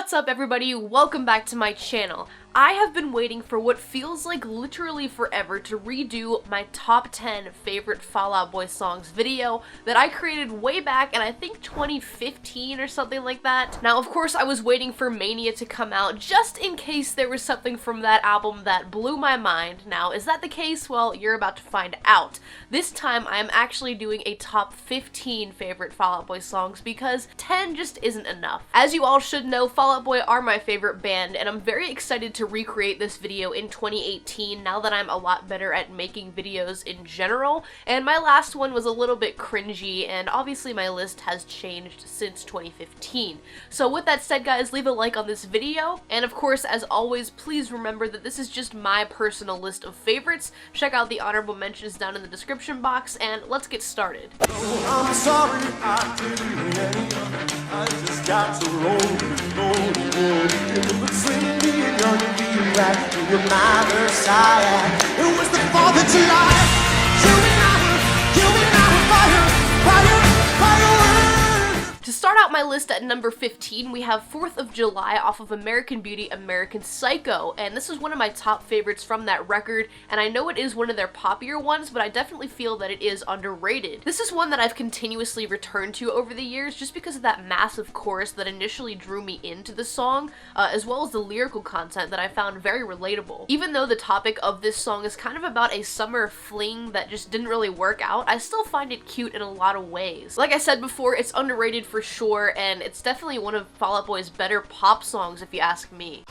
What's up everybody, welcome back to my channel. I have been waiting for what feels like literally forever to redo my top 10 favorite Fall Out Boy songs video that I created way back in I think 2015 or something like that. Now of course I was waiting for Mania to come out just in case there was something from that album that blew my mind. Now is that the case? Well, you're about to find out. This time I am actually doing a top 15 favorite Fall Out Boy songs because 10 just isn't enough. As you all should know, Fall Out Boy are my favorite band and I'm very excited to recreate this video in 2018 now that I'm a lot better at making videos in general, and my last one was a little bit cringy and obviously my list has changed since 2015. So with that said guys, leave a like on this video, and of course as always please remember that this is just my personal list of favorites. Check out the honorable mentions down in the description box and let's get started. I'm sorry I didn't any other. I just got to roll. Between me and being right, you were my Versailles. It was the 4th of July. You and I were fireworks. To start out my list at number 15, we have 4th of July off of American Beauty, American Psycho, and this is one of my top favorites from that record, and I know it is one of their poppier ones, but I definitely feel that it is underrated. This is one that I've continuously returned to over the years just because of that massive chorus that initially drew me into the song, as well as the lyrical content that I found very relatable. Even though the topic of this song is kind of about a summer fling that just didn't really work out, I still find it cute in a lot of ways. Like I said before, it's underrated for sure, and it's definitely one of Fall Out Boy's better pop songs if you ask me.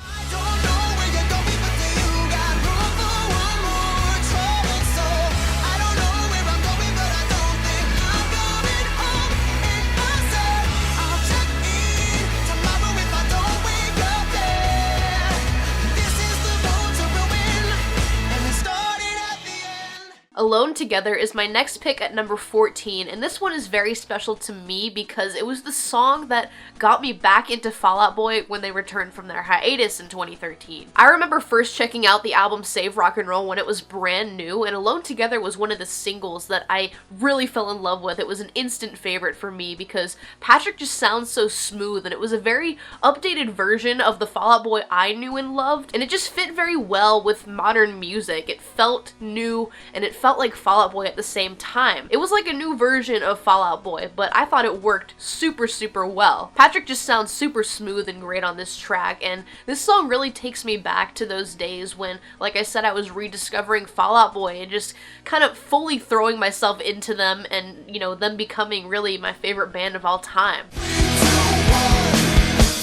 Alone Together is my next pick at number 14, and this one is very special to me because it was the song that got me back into Fall Out Boy when they returned from their hiatus in 2013. I remember first checking out the album Save Rock and Roll when it was brand new, and Alone Together was one of the singles that I really fell in love with. It was an instant favorite for me because Patrick just sounds so smooth, and it was a very updated version of the Fall Out Boy I knew and loved, and it just fit very well with modern music. It felt new, and it felt like Fall Out Boy at the same time. It was like a new version of Fall Out Boy, but I thought it worked super well. Patrick just sounds super smooth and great on this track, and this song really takes me back to those days when, like I said, I was rediscovering Fall Out Boy and just kind of fully throwing myself into them and, you know, them becoming really my favorite band of all time.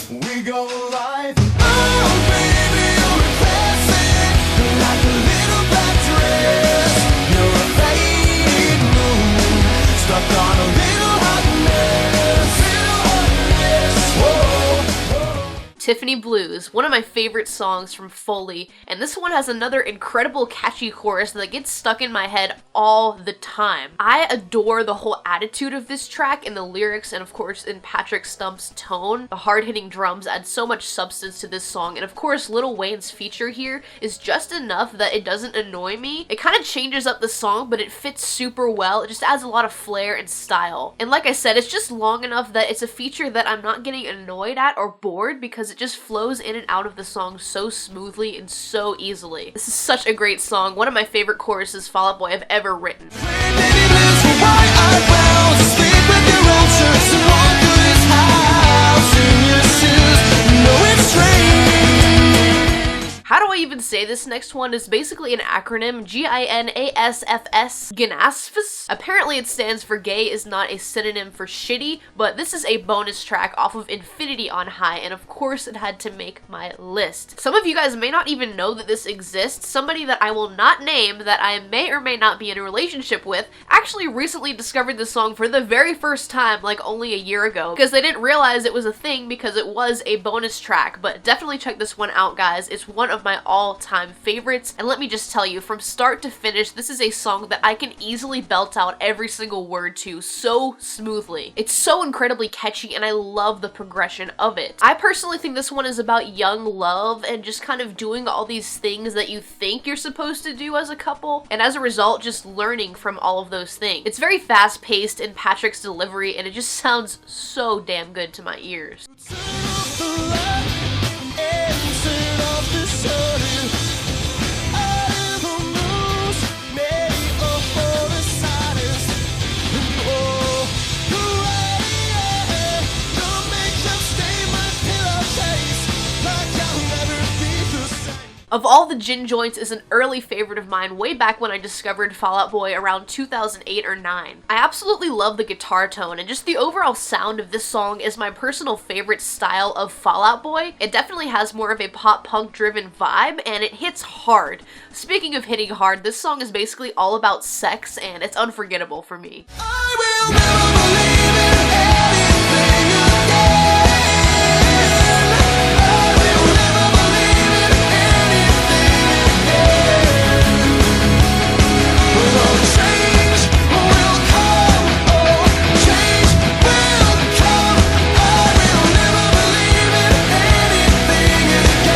We go live. Oh, baby, you're classic. Like a little black dress. You're a faded moon. Stuck on a little hot mess. Tiffany Blues, one of my favorite songs from Foley, and this one has another incredible catchy chorus that gets stuck in my head all the time. I adore the whole attitude of this track and the lyrics, and of course in Patrick Stump's tone. The hard-hitting drums add so much substance to this song, and of course Lil Wayne's feature here is just enough that it doesn't annoy me. It kind of changes up the song, but it fits super well. It just adds a lot of flair and style. And like I said, it's just long enough that it's a feature that I'm not getting annoyed at or bored because it just flows in and out of the song so smoothly and so easily. This is such a great song, one of my favorite choruses Fall Out Boy have ever written. How do I even say this next one? Is basically an acronym, G-I-N-A-S-F-S, GNASFS. Apparently it stands for gay is not a synonym for shitty, but this is a bonus track off of Infinity on High, and of course it had to make my list. Some of you guys may not even know that this exists. Somebody that I will not name that I may or may not be in a relationship with actually recently discovered this song for the very first time like only a year ago because they didn't realize it was a thing because it was a bonus track, but definitely check this one out guys. It's one of my all-time favorites, and let me just tell you, from start to finish, this is a song that I can easily belt out every single word to so smoothly. It's so incredibly catchy, and I love the progression of it. I personally think this one is about young love and just kind of doing all these things that you think you're supposed to do as a couple, and as a result, just learning from all of those things. It's very fast-paced in Patrick's delivery, and it just sounds so damn good to my ears. Of All the Gin Joints is an early favorite of mine way back when I discovered Fall Out Boy around 2008 or 9. I absolutely love the guitar tone, and just the overall sound of this song is my personal favorite style of Fall Out Boy. It definitely has more of a pop-punk driven vibe, and it hits hard. Speaking of hitting hard, this song is basically all about sex, and it's unforgettable for me. I will never believe in anything again. I will never believe in anything again. Oh, change will come. Oh, change will come. I will never believe in anything again.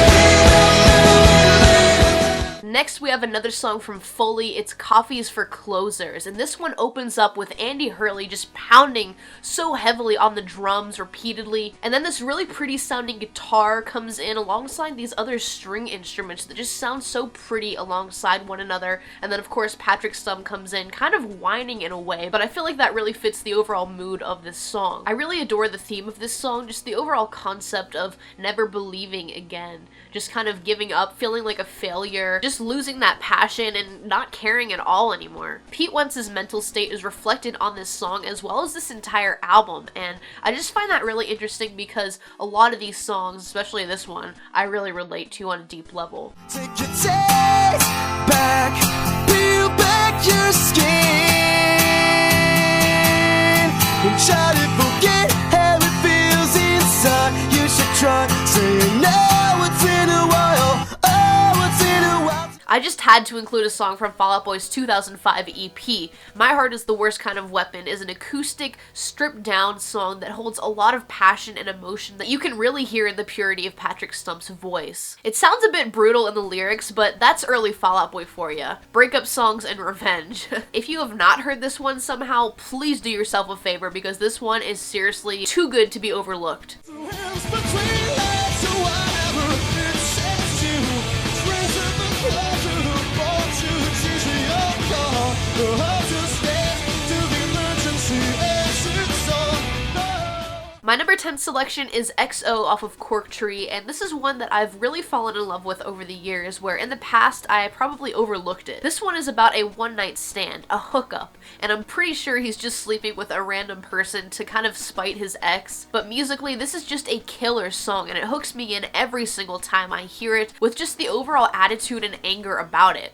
Next, we have another song from Foley. It's Coffee's for Closers, and this one opens up with Andy Hurley just pounding so heavily on the drums repeatedly, and then this really pretty sounding guitar comes in alongside these other string instruments that just sound so pretty alongside one another, and then of course Patrick Stump comes in kind of whining in a way, but I feel like that really fits the overall mood of this song. I really adore the theme of this song, just the overall concept of never believing again, just kind of giving up, feeling like a failure, just losing that passion and not caring at all anymore. Pete Wentz's mental state is reflected on this song as well as this entire album, and I just find that really interesting because a lot of these songs, especially this one, I really relate to on a deep level. Take your taste back, peel back your skin, and try to forget how it feels inside. You should try saying no once in a while. Oh, once in a while. I just had to include a song from Fall Out Boy's 2005 EP. My Heart is the Worst Kind of Weapon is an acoustic, stripped down song that holds a lot of passion and emotion that you can really hear in the purity of Patrick Stump's voice. It sounds a bit brutal in the lyrics, but that's early Fall Out Boy for you. Breakup songs and revenge. If you have not heard this one somehow, please do yourself a favor because this one is seriously too good to be overlooked. Hands between legs or whatever it sets you. Trace of the pleasure, the ball to choose your call. The heart to stand to the emergency exit song. No. My number 10 selection is XO off of Cork Tree, and this is one that I've really fallen in love with over the years, where in the past I probably overlooked it. This one is about a one-night stand, a hookup, and I'm pretty sure he's just sleeping with a random person to kind of spite his ex, but musically this is just a killer song, and it hooks me in every single time I hear it, with just the overall attitude and anger about it.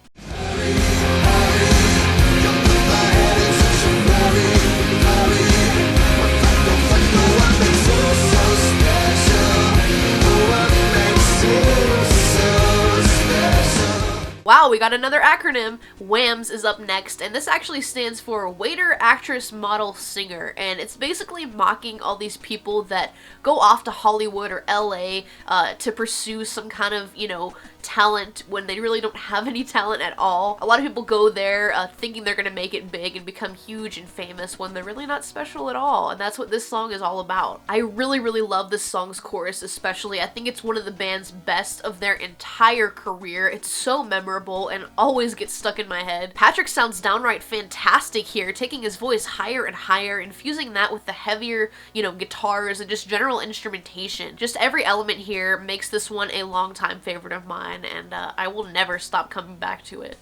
Wow, we got another acronym. W.A.M.S is up next, and this actually stands for Waiter, Actress, Model, Singer, and it's basically mocking all these people that go off to Hollywood or LA to pursue some kind of, you know, talent when they really don't have any talent at all. A lot of people go there thinking they're gonna make it big and become huge and famous when they're really not special at all, and that's what this song is all about. I really love this song's chorus especially. I think it's one of the band's best of their entire career. It's so memorable and always gets stuck in my head. Patrick sounds downright fantastic here, taking his voice higher and higher, infusing that with the heavier, you know, guitars and just general instrumentation. Just every element here makes this one a longtime favorite of mine, and I will never stop coming back to it.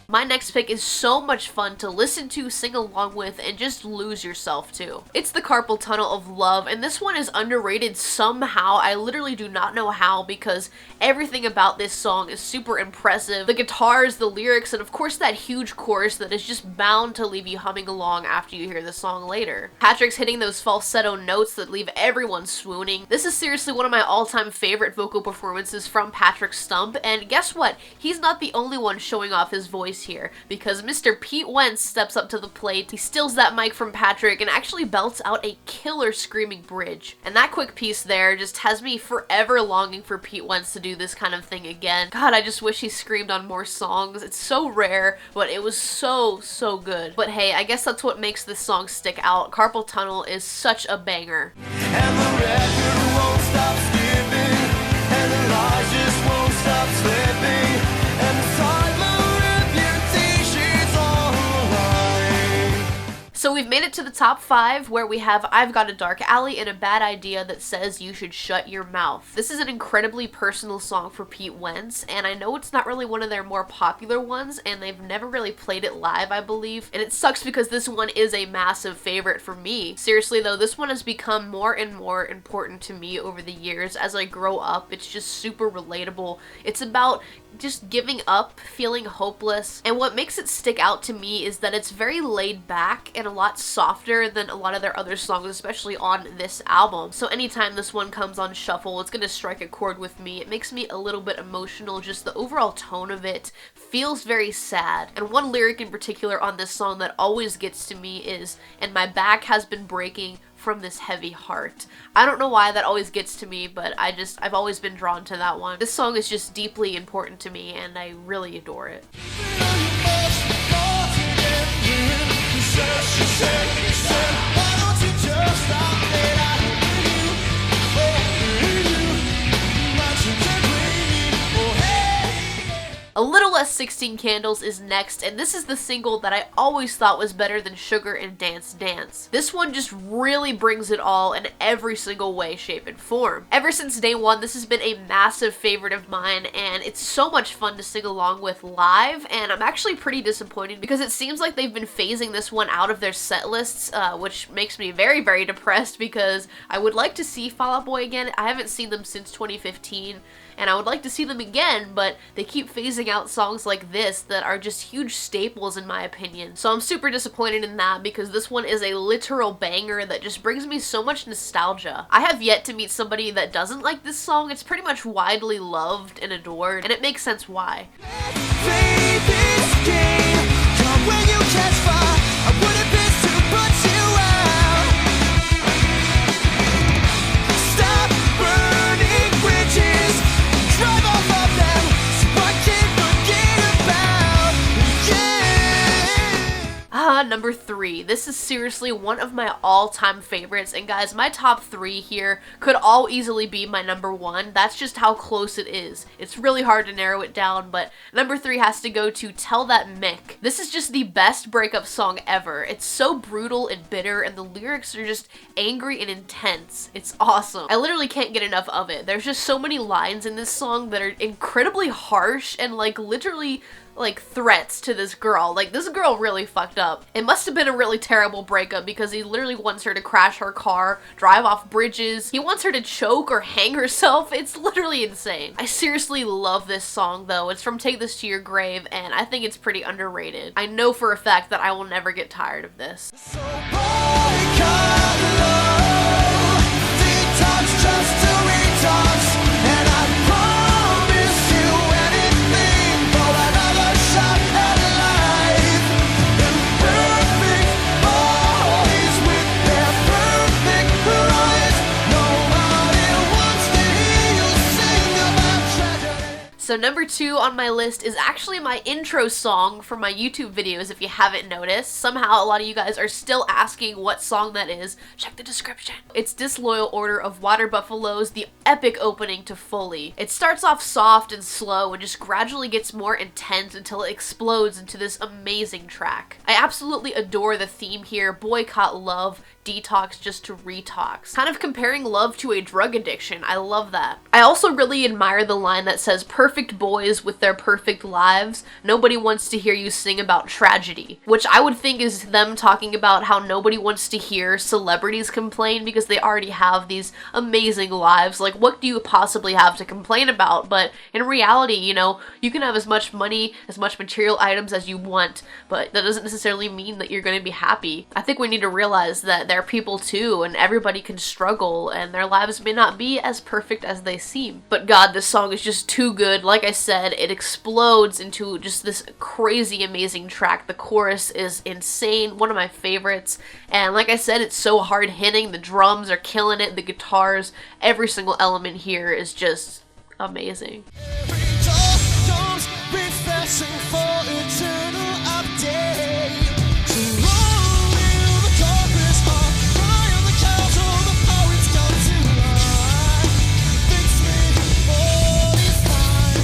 My next pick is so much fun to listen to, sing along with, and just lose yourself to. It's the Carpal Tunnel of Love, and this one is underrated somehow. I literally do not know how, because everything about this song is super impressive. The guitars, the lyrics, and of course that huge chorus that is just bound to leave you humming along after you hear the song later. Patrick's hitting those falsetto notes that leave everyone swooning. This is seriously one of my all-time favorite vocal performances from Patrick Stump, and guess what? He's not the only one showing off his voice here, because Mr. Pete Wentz steps up to the plate, he steals that mic from Patrick and actually belts out a killer screaming bridge. And that quick piece there just has me forever longing for Pete Wentz to do this kind of thing again. God, I just wish he screamed on more songs. It's so rare, but it was so good. But hey, I guess that's what makes this song stick out. Carpal Tunnel is such a banger. And the record won't we've made it to the top 5, where we have I've Got a Dark Alley and A Bad Idea That Says You Should Shut Your Mouth. This is an incredibly personal song for Pete Wentz, and I know it's not really one of their more popular ones, and they've never really played it live, I believe, and it sucks because this one is a massive favorite for me. Seriously though, this one has become more and more important to me over the years as I grow up. It's just super relatable. It's about just giving up, feeling hopeless, and what makes it stick out to me is that it's very laid back and a lot softer than a lot of their other songs, especially on this album. So anytime this one comes on shuffle, it's gonna strike a chord with me. It makes me a little bit emotional. Just the overall tone of it feels very sad. And one lyric in particular on this song that always gets to me is, "And my back has been breaking from this heavy heart." I don't know why that always gets to me, but I've always been drawn to that one. This song is just deeply important to me, and I really adore it. A Little Less 16 Candles is next, and this is the single that I always thought was better than Sugar and Dance Dance. This one just really brings it all in every single way, shape, and form. Ever since day one, this has been a massive favorite of mine, and it's so much fun to sing along with live, and I'm actually pretty disappointed because it seems like they've been phasing this one out of their set lists, which makes me very, very depressed because I would like to see Fall Out Boy again. I haven't seen them since 2015. And I would like to see them again, but they keep phasing out songs like this that are just huge staples in my opinion. So I'm super disappointed in that because this one is a literal banger that just brings me so much nostalgia. I have yet to meet somebody that doesn't like this song. It's pretty much widely loved and adored, and it makes sense why. Number 3. This is seriously one of my all-time favorites, and guys, my top 3 here could all easily be my number 1. That's just how close it is. It's really hard to narrow it down, but number 3 has to go to Tell That MICK. This is just the best breakup song ever. It's so brutal and bitter, and the lyrics are just angry and intense. It's awesome. I literally can't get enough of it. There's just so many lines in this song that are incredibly harsh and like literally like threats to this girl. Like, this girl really fucked up. It must have been a really terrible breakup because he literally wants her to crash her car, drive off bridges. He wants her to choke or hang herself. It's literally insane. I seriously love this song though. It's from Take This to Your Grave, and I think it's pretty underrated. I know for a fact that I will never get tired of this. So boycott love, detox just to retox, and I promise you anything for another shot at life. Imperfect boys with their perfect eyes, nobody wants to hear you sing about tragedy. So number 2 on my list is actually my intro song for my YouTube videos, if you haven't noticed. Somehow a lot of you guys are still asking what song that is. Check the description. It's Disloyal Order of Water Buffalo's the epic opening to Fully. It starts off soft and slow and just gradually gets more intense until it explodes into this amazing track. I absolutely adore the theme here. Boycott love, detox just to retox. Kind of comparing love to a drug addiction. I love that. I also really admire the line that says, "Perfect boys with their perfect lives. Nobody wants to hear you sing about tragedy," which I would think is them talking about how nobody wants to hear celebrities complain because they already have these amazing lives. Like, what do you possibly have to complain about? But in reality, you know, you can have as much money, as much material items as you want, but that doesn't necessarily mean that you're going to be happy. I think we need to realize that they're people too, and everybody can struggle, and their lives may not be as perfect as they seem. But God, this song is just too good. Like I said, it explodes into just this crazy amazing track. The chorus is insane, one of my favorites, and like I said, it's so hard hitting. The drums are killing it, the guitars, every single element here is just amazing. Every door comes refreshing for eternal update. So long live the corpus hop, cry on the couch, all the poets come to life. Fix me, all is fine.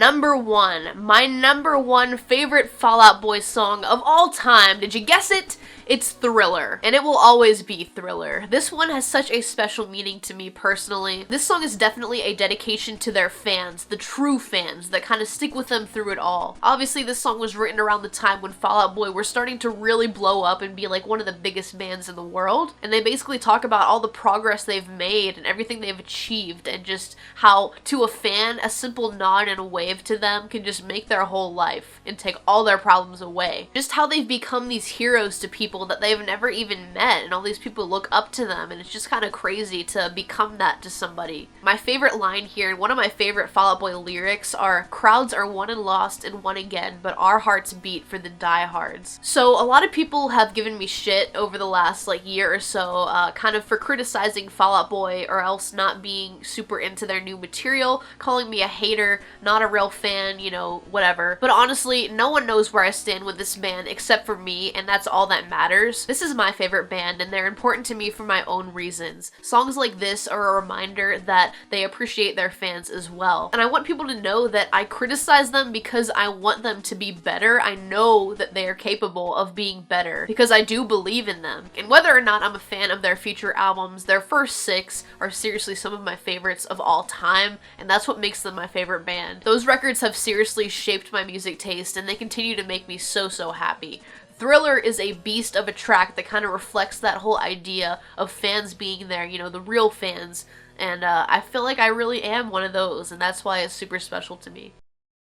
number one, my number one favorite Fall Out Boy song of all time. Did you guess it? It's Thriller, and it will always be Thriller. This one has such a special meaning to me personally. This song is definitely a dedication to their fans, the true fans that kind of stick with them through it all. Obviously, this song was written around the time when Fall Out Boy were starting to really blow up and be like one of the biggest bands in the world, and they basically talk about all the progress they've made and everything they've achieved, and just how to a fan, a simple nod and a wave to them can just make their whole life and take all their problems away. Just how they've become these heroes to people that they've never even met, and all these people look up to them, and it's just kind of crazy to become that to somebody. My favorite line here, and one of my favorite Fall Out Boy lyrics are, "Crowds are won and lost and won again, but our hearts beat for the diehards." So a lot of people have given me shit over the last year or so, kind of for criticizing Fall Out Boy or else not being super into their new material, calling me a hater, not a real fan, you know, whatever. But honestly, no one knows where I stand with this band except for me, and that's all that matters. This is my favorite band, and they're important to me for my own reasons. Songs like this are a reminder that they appreciate their fans as well. And I want people to know that I criticize them because I want them to be better. I know that they are capable of being better because I do believe in them. And whether or not I'm a fan of their future albums, their first 6 are seriously some of my favorites of all time, and that's what makes them my favorite band. Those records have seriously shaped my music taste, and they continue to make me so happy. Thriller is a beast of a track that kind of reflects that whole idea of fans being there, you know, the real fans, and I feel like I really am one of those, and that's why it's super special to me.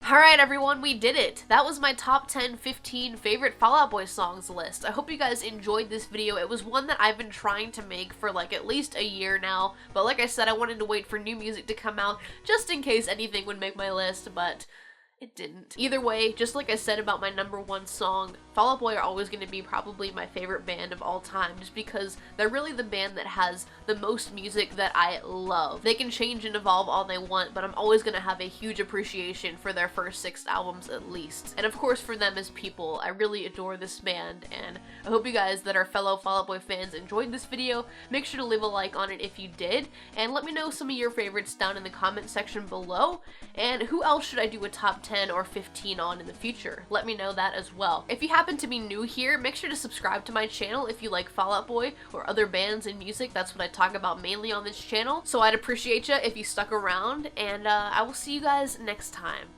Alright everyone, we did it! That was my top 10, 15 favorite Fall Out Boy songs list. I hope you guys enjoyed this video. It was one that I've been trying to make for at least a year now, but like I said, I wanted to wait for new music to come out just in case anything would make my list, but it didn't. Either way, just like I said about my number one song, Fall Out Boy are always going to be probably my favorite band of all time, just because they're really the band that has the most music that I love. They can change and evolve all they want, but I'm always going to have a huge appreciation for their first 6 albums at least. And of course for them as people, I really adore this band, and I hope you guys that are fellow Fall Out Boy fans enjoyed this video. Make sure to leave a like on it if you did, and let me know some of your favorites down in the comment section below, and who else should I do a top 10 or 15 on in the future? Let me know that as well. If you happen to be new here, make sure to subscribe to my channel if you like Fall Out Boy or other bands and music. That's what I talk about mainly on this channel, so I'd appreciate you if you stuck around, and I will see you guys next time.